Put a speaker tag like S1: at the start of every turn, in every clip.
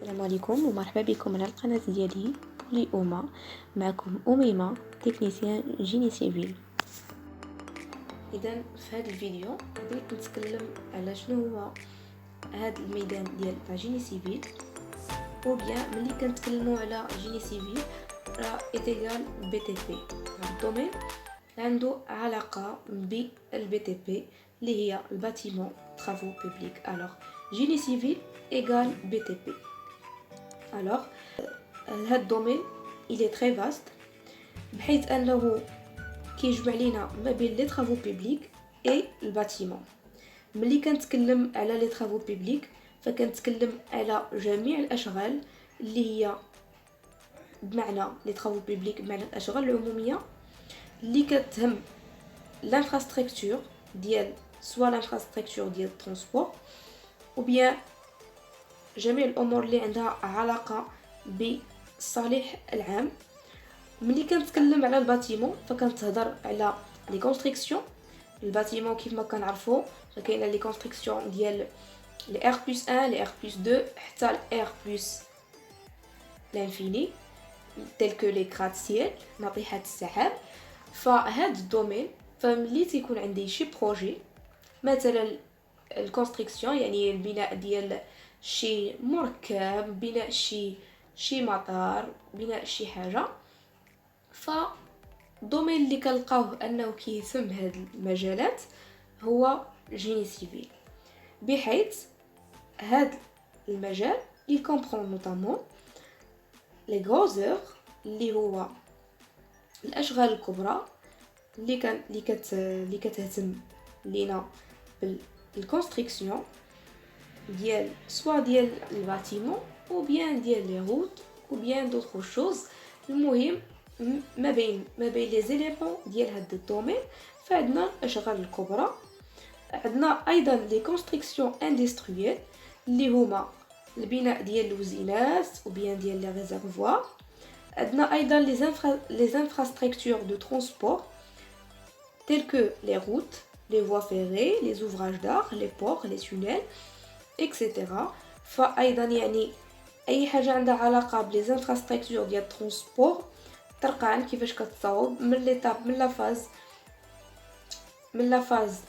S1: السلام عليكم ومرحبا بكم على القناة ديالي بولي أوما. معكم أميمة تكنيسيان جيني سيفيل. اذا في هذا الفيديو غادي نتكلم على شنو هو هذا الميدان ديال جيني سيفيل، او بيان ملي كنتكلموا على جيني سيفيل راه ايتيغال بي تي بي. الدومين عنده علاقه بالبي تي بي اللي هي الباتيمون ترافو بوبليك. الوغ جيني سيفيل ايغال بي تي بي. الوغ هذا الدومين il est très vaste بحيث انه كيجمع لينا ما بين لي طرافو بوبليك اي الباتيمون. ملي كنتكلم على لي طرافو بوبليك فكنتكلم على جميع الاشغال اللي هي بمعنى لي طرافو بوبليك بمعنى الاشغال العموميه اللي كتهم لانفراستركتور ديال سوا لانفراستركتور ديال الترونسبور او بيان جميع الامور اللي عندها علاقه بالصالح العام. ملي كنتكلم على الباتيمون فكنتهضر على لي كونستركسيون. الباتيمون كيف ما كنعرفوا فكاينه لي كونستركسيون ديال لي ار بلس 1 لي ار بلس 2 حتى الار بلس لانفيني تل كو لي كراتسيل ناطحات السحاب. فهاد الدومين فملي تيكون عندي شي بروجي مثلا الكونستركسيون يعني البناء ديال شي مركب، بناء شي مطار، بناء شي حاجه، فالدومين اللي كنلقاوه انه كيتم هاد المجالات هو جيني سيفيل، بحيث هاد المجال il comprend notamment les gros œuvres اللي هو الاشغال الكبرى اللي كتهتم لينا بالكونستركسيون ديال سوا ديال الباتيمون ou bien ديال لي روت ou bien d'autres choses. المهم ما بين لي زيليمون ديال هاد الدومين فعندنا الاشغال الكبرى، عندنا ايضا لي كونستركسيون اندستريال اللي هما البناء ديال الوزينات ou bien ديال لي ريزيرفوار، عندنا ايضا لي انفراستركتور دو ترونسبور tels que les routes, les voies ferrées, les ouvrages d'art, les ports, les tunnels, etc. فايضا يعني اي حاجه عندها علاقه بلي انفراستركتور ديال الترونسبور طرقان كيفاش كتصاوب من ليتاب من لا فاز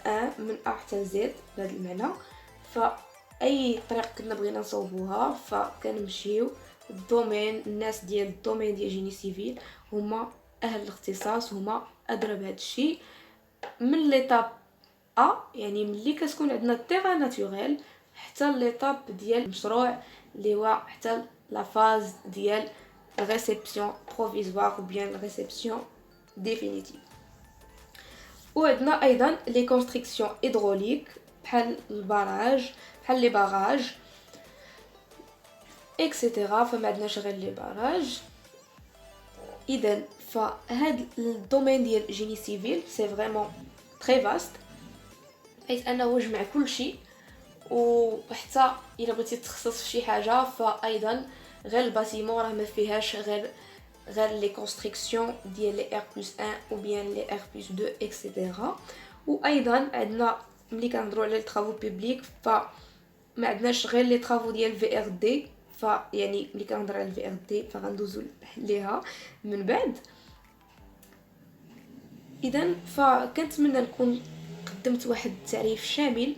S1: 1 من ا حتى زد بهذا المعنى. فاي طريق كنا بغينا نصوبوها فكنمشيو الدومين، الناس ديال الدومين ديال جيني سيفيل هما اهل الاختصاص، هما ادرى بهذا الشيء من ليتاب ا يعني ملي كتكون عندنا التيغا ناتوريل حتى ليتاب ديال المشروع اللي هو حتى لا فاز ديال الريسبسيون بروفيزوار ou bien الريسبسيون ديفينيتيف. وعندنا ايضا لي كونستركسيون هيدروليك بحال الباراج بحال لي باراج اكسيتيرا. فما عندناش غير لي باراج. اذا فهاد الدومين ديال جيني سيفيل سي فريمون تري فاست حيث انه جمع كل شيء، وحتى الا بغيتي تخصص في شي حاجه فايضا غير الباتيمون راه ما فيهاش غير لي كونستركسيون ديال لي ار بلس 1 ou bien لي ار بلس 2 اكسيتيرا. وايضا عندنا ملي كنهضروا على الطرافو بوبليك فما عندناش غير لي طرافو ديال في ار دي، فيعني ملي كنهضر على الفي ار دي فغندوزو ليها من بعد. اذا فكنتمنى نكون قدمت واحد التعريف شامل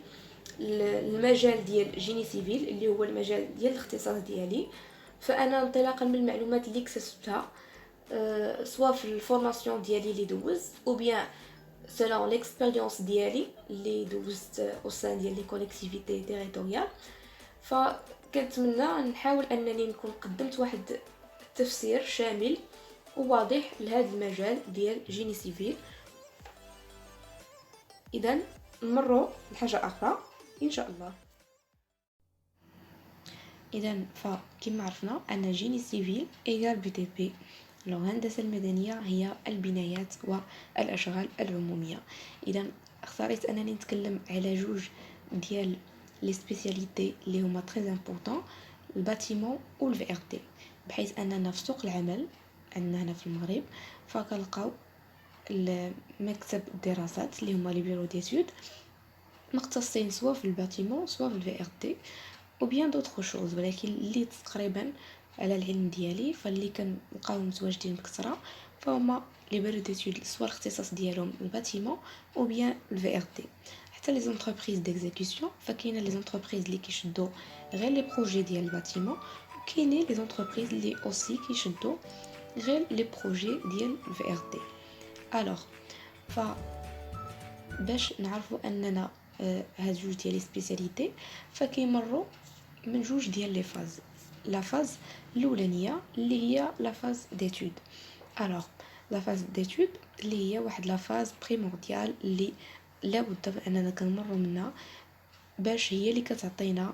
S1: المجال ديال جيني سيفيل اللي هو المجال ديال الاختصاص ديالي. فانا انطلاقا من المعلومات اللي اكتسبتها سواء في الفورماسيون ديالي اللي دوزت او بيان سيلون ليكسبيريونس ديالي اللي دوزت او سان ديال لي كوليكتيفيتي تيريتوريال، فكنتمنى نحاول انني نكون قدمت واحد التفسير شامل وواضح لهذا المجال ديال جيني سيفيل. اذا نمروا لحاجه اخرى ان شاء الله. اذا فكما عرفنا ان جيني سيفيل ايغال بي تي بي. الهندسه المدنيه هي البنايات والاشغال العموميه. اذا اختاريت انني نتكلم على جوج ديال لي سبيسياليتي اللي هما تري امبورطون، الباتيمون والفي ار تي، بحيث اننا في سوق العمل عندنا هنا في المغرب فكنلقاو المكتب الدراسات اللي هما لي بيرو ديتود مختصين سواء في الباتيمون سواء في الفي ار تي. ou bien d'autres choses ولكن اللي تقريبا على العلم ديالي فاللي كنلقاو متواجدين بكثره فهما لي بيرو ديتود سوا الاختصاص ديالهم الباتيمون او بيان الفي ار دي. حتى لي زونتربريز ديكزيكسيون فكاينه لي زونتربريز اللي كيشدوا غير لي بروجي ديال الباتيمون وكاينين لي زونتربريز اللي اوسي كيشدوا غير لي بروجي ديال الفي ار دي. الوغ ف باش نعرفوا اننا هاد جوج ديال لي سبيسياليتي فكيمروا من جوج ديال لي فاز. لا فاز الاولانيه اللي هي لا فاز ديتود. الوغ لا فاز ديتود اللي هي واحد لا فاز بريمورديال اللي لابد اننا كنمروا منها باش هي اللي كتعطينا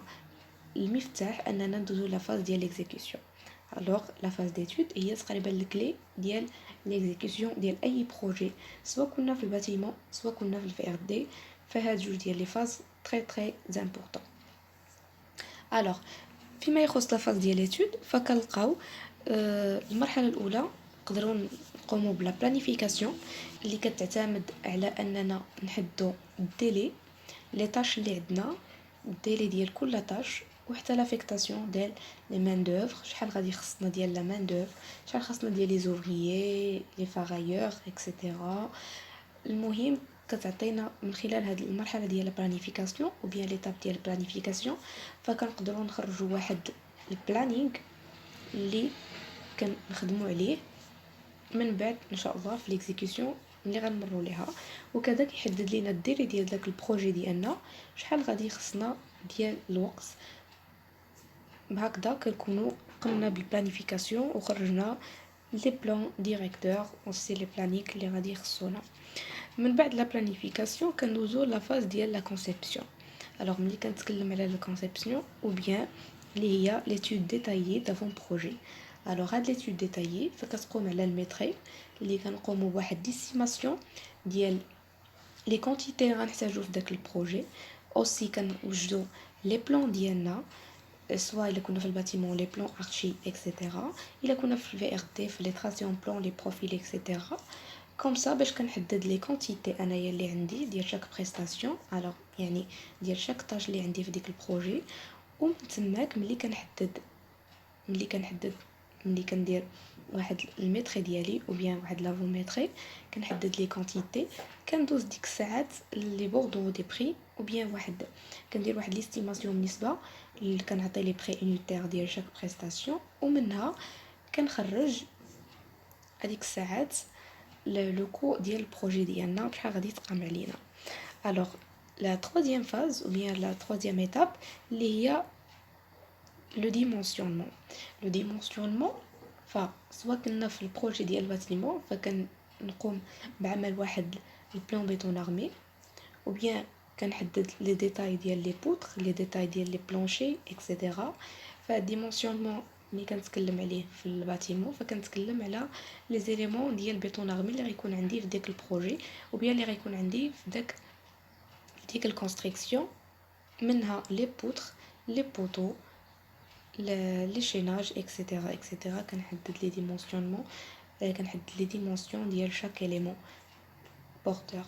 S1: المفتاح اننا ندوزو لا فاز ديال ليكزيكسيون. الوغ لا فاز ديتود هي تقريبا الكلي ديال ليكزيكسيون ديال اي بروجي سواء كنا في الباتيمون سواء كنا في الفي ار دي. فهاد جوج ديال لي فاز تري تري امبورطون. الوغ فيما يخص لا فاز ديال ليتود فكنلقاو المرحله الاولى نقدروا نقوموا بلا بلانيفيكاسيون اللي كتعتمد على اننا نحددوا الديلي لي طاش اللي عندنا الديلي ديال كل طاش وحتى لافيكتاسيون ديال لي مان دوفر شحال غادي خصنا ديال لا مان دوفر شحال خصنا ديال لي زوفريي لي فاغايور اكسيتيرا. المهم كتعطينا من خلال هذه المرحله ديال البلانيفيكاسيون او بيان ليطاب ديال البلانيفيكاسيون فكنقدروا نخرجوا واحد البلانينغ اللي كنخدموا عليه من بعد ان شاء الله في ليكزيكسيون اللي غنمروا ليها. وكذا كيحدد لينا الديري ديال داك البروجي ديالنا شحال غادي خصنا ديال الوقت. بهكذا كنكونوا قمنا بالبلانيفيكاسيون وخرجنا لي بلان ديريكتور وسي لي بلانيك اللي غادي يخصونا. من بعد لا بلانيفيكاسيون كندوزو لا فاز ديال لا كونسيبسيون. الوغ ملي كنتكلم على لا كونسيبسيون او بيان اللي هي ليتود ديتايي دافون بروجي. الوغ هاد ليتود ديتايي فكتقوم على الميتري اللي كنقوموا بواحد ديستيماسيون ديال لي كونتيتي غنحتاجو في داك البروجي. اوسي كنوجدوا لي بلان ديالنا سواء الا كنا في الباتيمون لي بلان ارشي اكسيتيرا الا كنا في الفي ار دي في لي تراسيون بلان لي بروفيل اكسيتيرا كوم سا باش كنحدد لي كونتيتي انايا اللي عندي ديال شاك بريستاسيون. الوغ يعني ديال شاك طاش اللي عندي في ديك البروجي ومن تماك ملي كندير واحد الميتري ديالي او بيان واحد لافوميتري كنحدد لي كونتيتي كندوز ديك الساعات لي بوردو دي بري او بيان واحد كندير واحد ليستيماسيون بالنسبه اللي كنعطي لي بري يونيتير ديال شاك بريستاسيون ومنها كنخرج هذيك الساعات لو كو ديال البروجي ديالنا بشحال غادي تقام علينا. الوغ لا troisième phase ou bien la troisième étape اللي هي لو ديمونسيونمون. لو ديمونسيونمون فسواء كنا في البروجي ديال الباتيمون فكنقوم بعمل واحد البلان بيتون ارمي او بيان كنحدد لي ديتاي ديال لي بوتر لي ديتاي ديال لي بلانشي اكسيتيرا. فالديمونسيونمون ملي كنتكلم عليه في الباتيمون فكنتكلم على لي زيليمون ديال البيتون ارمي اللي غيكون عندي في داك البروجي او بيان اللي غيكون عندي في ديك الكونستركسيون منها لي بوتر لي بوتو لي شيناج اكسيتيرا اكسيتيرا. كنحدد لي ديمونسيونمون كنحدد لي ديمونسيون ديال شاك اليمون بورتور.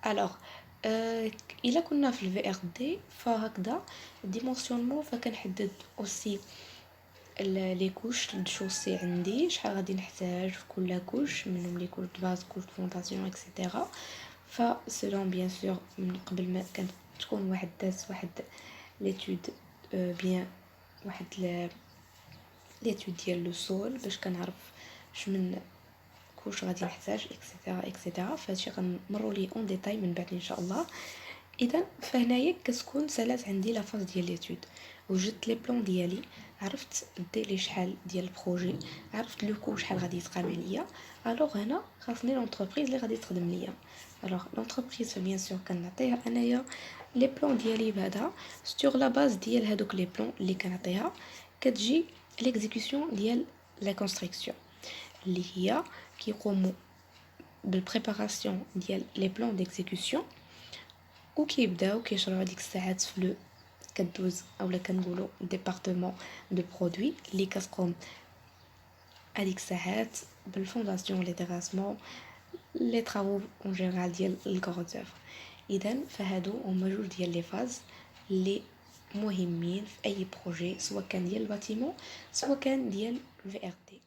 S1: الوغ الا كنا في الفي ار دي فهكذا الديمونسيونمون فكنحدد اوسي لي كوش الشوسي عندي شحال غادي نحتاج في كل كوش منهم لي كوش دو باز كوش دو فونداسيون اكسيتيرا. فسلون بيان سور من قبل ما كانت تكون واحد داز واحد ليتود بيان واحد ليتود ديال لو سول باش كنعرف شمن كوش غادي نحتاج اكسيتيرا اكسيتيرا. فهادشي غنمروا ليه اون ديتاي من بعد ان شاء الله. اذا فهنايا كتكون سالات عندي لا فاز ديال ليتود وجدت لي بلان ديالي عرفت ديلي شحال ديال البروجي عرفت لو كو شحال غادي يتقام عليا. الوغ هنا خاصني لونتربريز اللي غادي تخدم ليا. الوغ لونتربريز بيان سور كنعطيها انايا لي بلان ديالي بعدا سور لا باز ديال هادوك لي بلان اللي كنعطيها كتجي ليكزيكسيون ديال لا كونستركسيون اللي هي كيقوموا بالبريباراسيون ديال لي بلان ديكزيكسيون وكيبداو كيشرعوا ديك الساعات في لو كدوز اولا كنقولوا ديبارتمون دو برودوي اللي كتقوم هذيك الساعات بالفونداسيون لي ديراسمون لي طرافو اون جينيرال ديال الكور دوفر. اذا فهادو هما جوج ديال لي فاز اللي مهمين في اي بروجي، سواء كان ديال الباتيمون سواء كان ديال الفي ار تي.